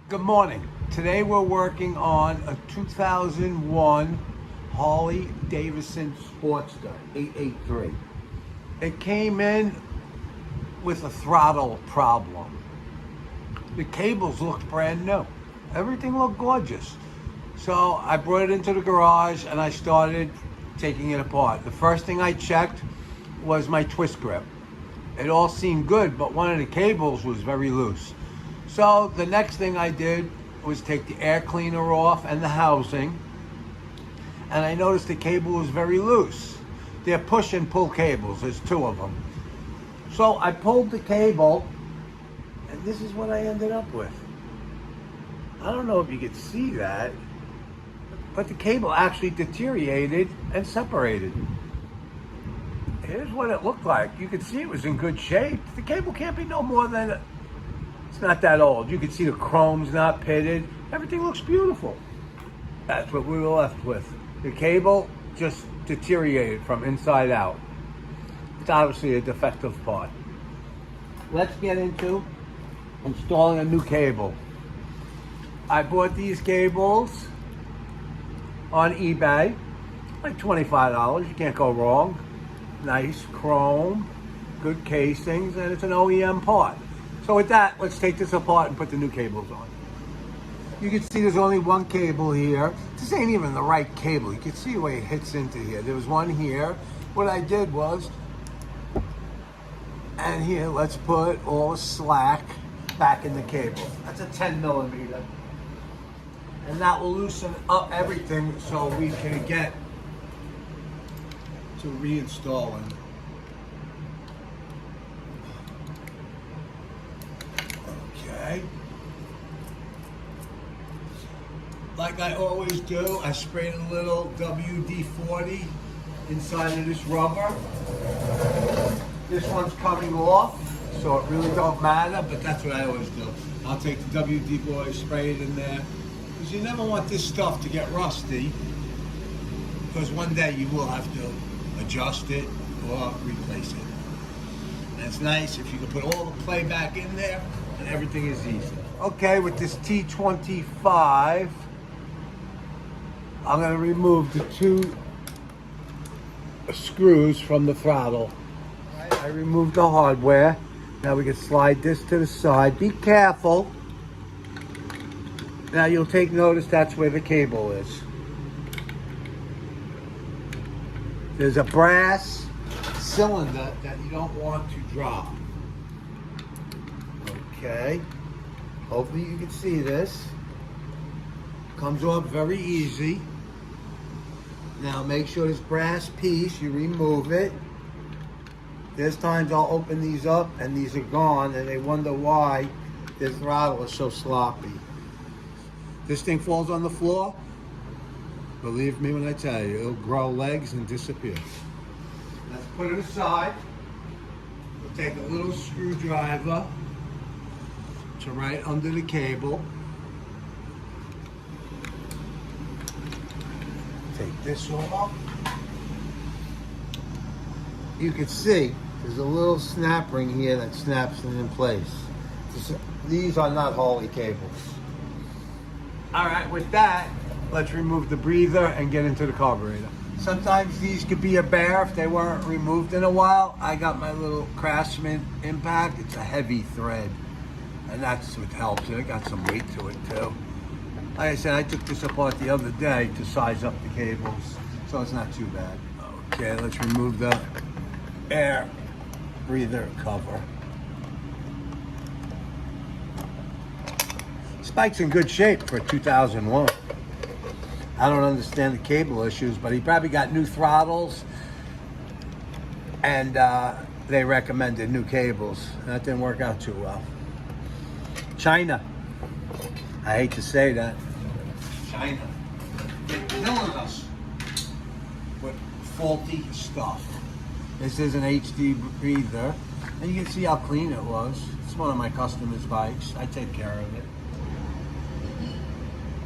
Good morning. Today we're working on a 2001 Harley Davidson Sportster 883. It came in with a throttle problem. The cables looked brand new. Everything looked gorgeous. So I brought it into the garage and I started taking it apart. The first thing I checked was my twist grip. It all seemed good, but one of the cables was very loose. So the next thing I did was take the air cleaner off and the housing, and I noticed the cable was very loose. They're push and pull cables, there's two of them. So I pulled the cable, and this is what I ended up with. I don't know if you could see that, but the cable actually deteriorated and separated. Here's what it looked like. You could see it was in good shape. The cable can't be no more than, it's not that old. You can see the chrome's not pitted. Everything looks beautiful. That's what we were left with. The cable just deteriorated from inside out. It's obviously a defective part. Let's get into installing a new cable. I bought these cables on eBay, like $25. You can't go wrong. Nice chrome, good casings, and it's an OEM part. So with that, let's take this apart and put the new cables on. You can see there's only one cable here. This ain't even the right cable. You can see the way it hits into here. There was one here. What I did was, and here, let's put all the slack back in the cable. That's a 10 millimeter. And that will loosen up everything so we can get to reinstalling. Okay. Like I always do, I sprayed a little WD-40 inside of this rubber. This one's coming off, so it really don't matter, but that's what I always do. I'll take the WD-40, spray it in there, because you never want this stuff to get rusty, because one day you will have to adjust it or replace it. And it's nice if you can put all the play back in there and everything is easy. Okay, with this T25, I'm going to remove the two screws from the throttle. I removed the hardware. Now we can slide this to the side. Be careful. Now you'll take notice that's where the cable is. There's a brass cylinder that you don't want to drop. Okay. Hopefully you can see this. Comes off very easy. Now make sure this brass piece, you remove it. There's times I'll open these up and these are gone and they wonder why their throttle is so sloppy. This thing falls on the floor. Believe me when I tell you, it'll grow legs and disappear. Let's put it aside. We'll take a little screwdriver to right under the cable. Take this off. You can see there's a little snap ring here that snaps it in place. These are not Harley cables. All right, with that, let's remove the breather and get into the carburetor. Sometimes these could be a bear if they weren't removed in a while. I got my little Craftsman Impact. It's a heavy thread, and that's what helps it. It got some weight to it too. Like I said, I took this apart the other day to size up the cables, so it's not too bad. Okay, let's remove the air breather cover. This bike's in good shape for 2001. I don't understand the cable issues, but he probably got new throttles and they recommended new cables. That didn't work out too well. China. I hate to say that. China. They're killing us with faulty stuff. This is an HD breather, and you can see how clean it was. It's one of my customers' bikes. I take care of it.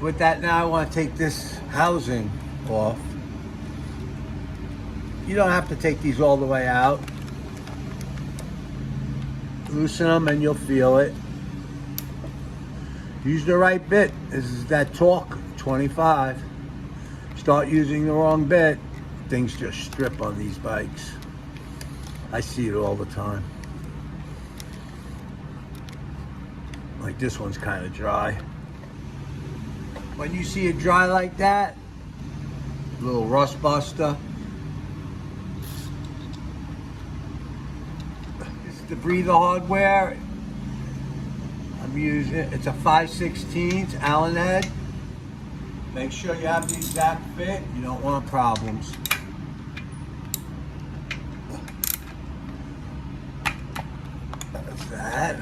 With that, now I want to take this housing off. You don't have to take these all the way out. Loosen them and you'll feel it. Use the right bit. This is that torque 25. Start using the wrong bit, things just strip on these bikes. I see it all the time. Like this one's kind of dry. When you see it dry like that, little rust buster. This is the breather hardware. I'm using, it's a 5/16 Allen head. Make sure you have the exact fit. You don't want problems. That's that.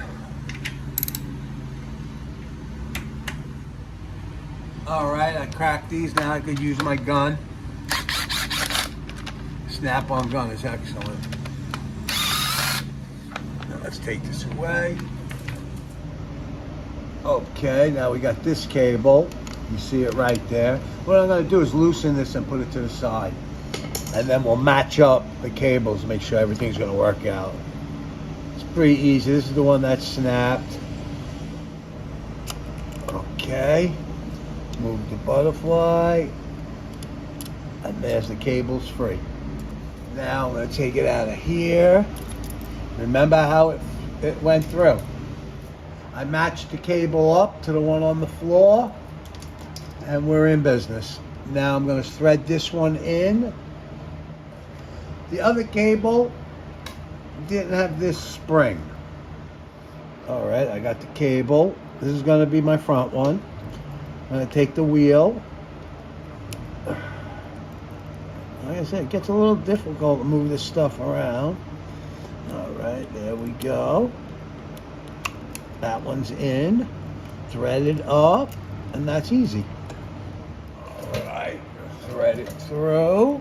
All right, I cracked these. Now I could use my gun. Snap-on gun is excellent. Now let's take this away. Okay, now we got this cable. You see it right there. What I'm going to do is loosen this and put it to the side. And then we'll match up the cables, make sure everything's going to work out. It's pretty easy. This is the one that snapped. Okay. Move the butterfly. And there's the cables free. Now I'm going to take it out of here. Remember how it went through. I matched the cable up to the one on the floor. And we're in business. Now I'm going to thread this one in. The other cable didn't have this spring. All right, I got the cable. This is going to be my front one. I'm going to take the wheel. Like I said, it gets a little difficult to move this stuff around. All right, there we go. That one's in. Threaded up, and that's easy. All right, thread it through.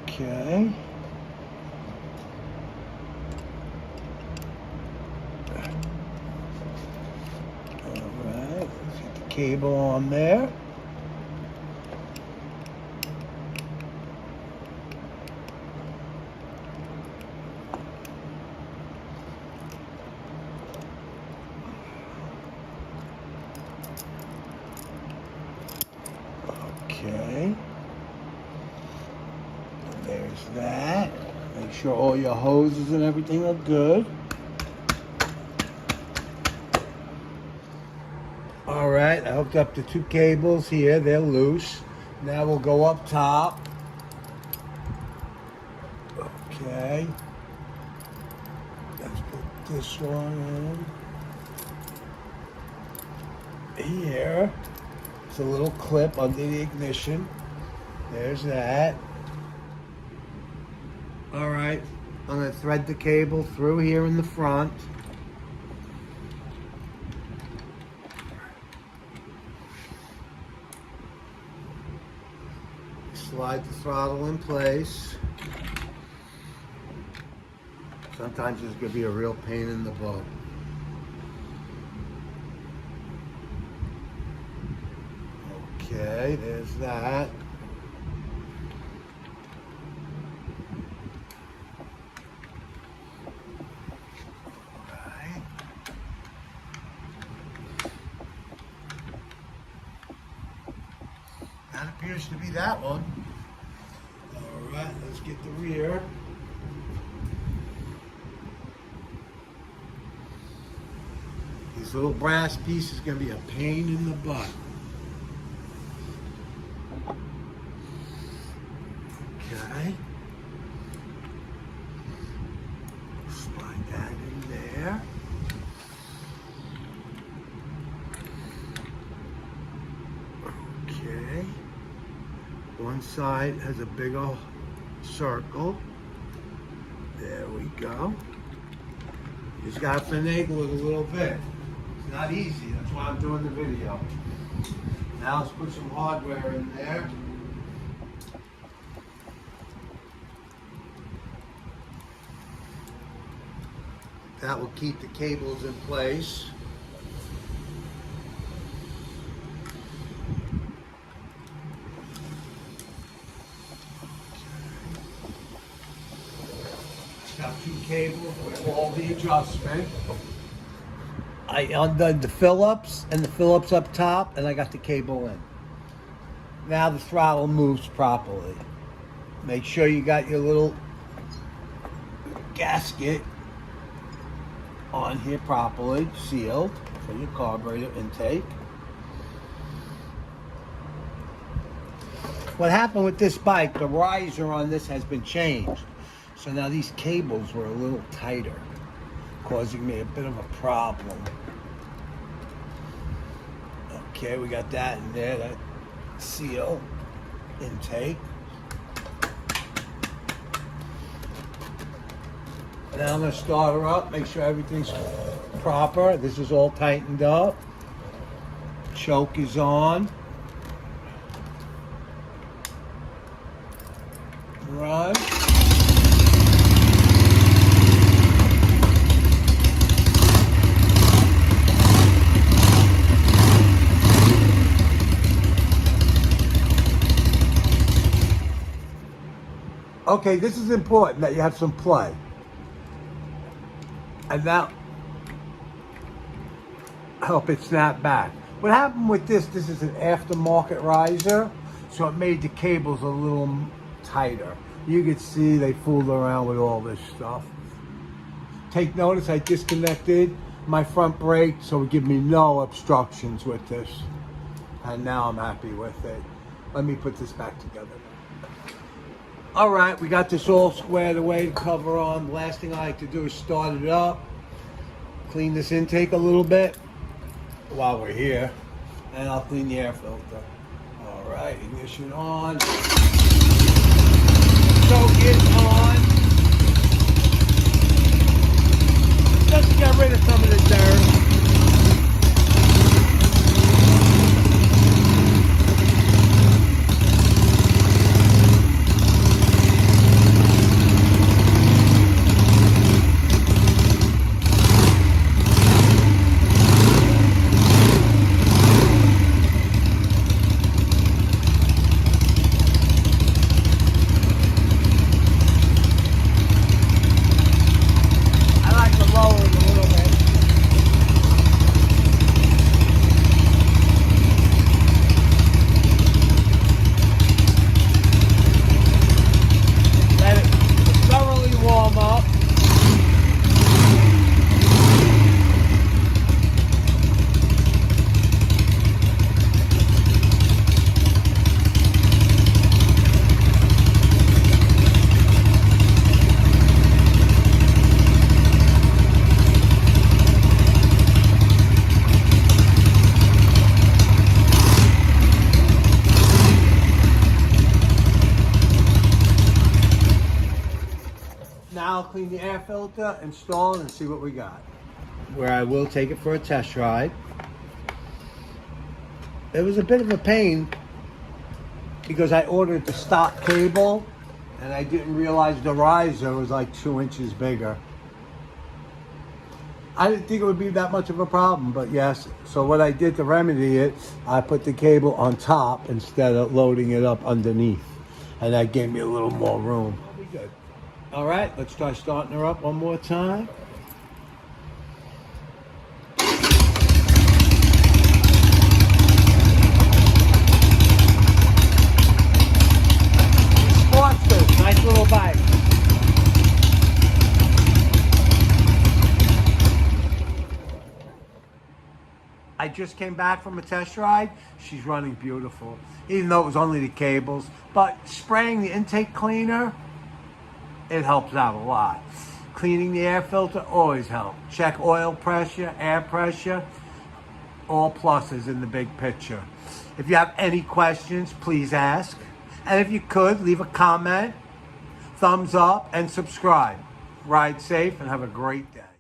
Okay. All right, let's get the cable on there. Okay, there's that. Make sure all your hoses and everything are good. All right, I hooked up the two cables here. They're loose. Now we'll go up top. Okay. Let's put this one in here. It's a little clip under the ignition. There's that. All right, I'm going to thread the cable through here in the front. Slide the throttle in place. Sometimes it's going to be a real pain in the butt. Okay, there's that. Alright. That appears to be that one. Alright, let's get the rear. This little brass piece is going to be a pain in the butt. Okay. Slide that in there. Okay. One side has a big old circle. There we go. You just gotta finagle it a little bit. It's not easy, that's why I'm doing the video. Now let's put some hardware in there. That will keep the cables in place. Got two cable with all the adjustment. I undid the Phillips and the Phillips up top, and I got the cable in. Now the throttle moves properly. Make sure you got your little gasket on here properly, sealed for your carburetor intake. What happened with this bike, the riser on this has been changed. So now these cables were a little tighter, causing me a bit of a problem. Okay, we got that in there, that seal intake. Now I'm going to start her up, make sure everything's proper. This is all tightened up. Choke is on. Run. Okay, this is important that you have some play. And now, help it snap back. What happened with this is an aftermarket riser, so it made the cables a little tighter. You could see they fooled around with all this stuff. Take notice I disconnected my front brake, so it would give me no obstructions with this. And now I'm happy with it. Let me put this back together. All right, we got this all squared away, the cover on. The last thing I like to do is start it up, clean this intake a little bit while we're here, and I'll clean the air filter. All right, ignition on. Choke is on. Just get rid of some of the dirt. Now I'll clean the air filter, install it, and see what we got. Where I will take it for a test ride. It was a bit of a pain because I ordered the stock cable and I didn't realize the riser was like 2 inches bigger. I didn't think it would be that much of a problem, but yes. So what I did to remedy it, I put the cable on top instead of loading it up underneath. And that gave me a little more room. I'll be good. All right, let's try starting her up one more time. Sportster, nice little bike. I just came back from a test ride. She's running beautiful, even though it was only the cables. But spraying the intake cleaner, it helps out a lot. Cleaning the air filter always helps. Check oil pressure, air pressure, all pluses in the big picture. If you have any questions, please ask. And if you could, leave a comment, thumbs up, and subscribe. Ride safe and have a great day.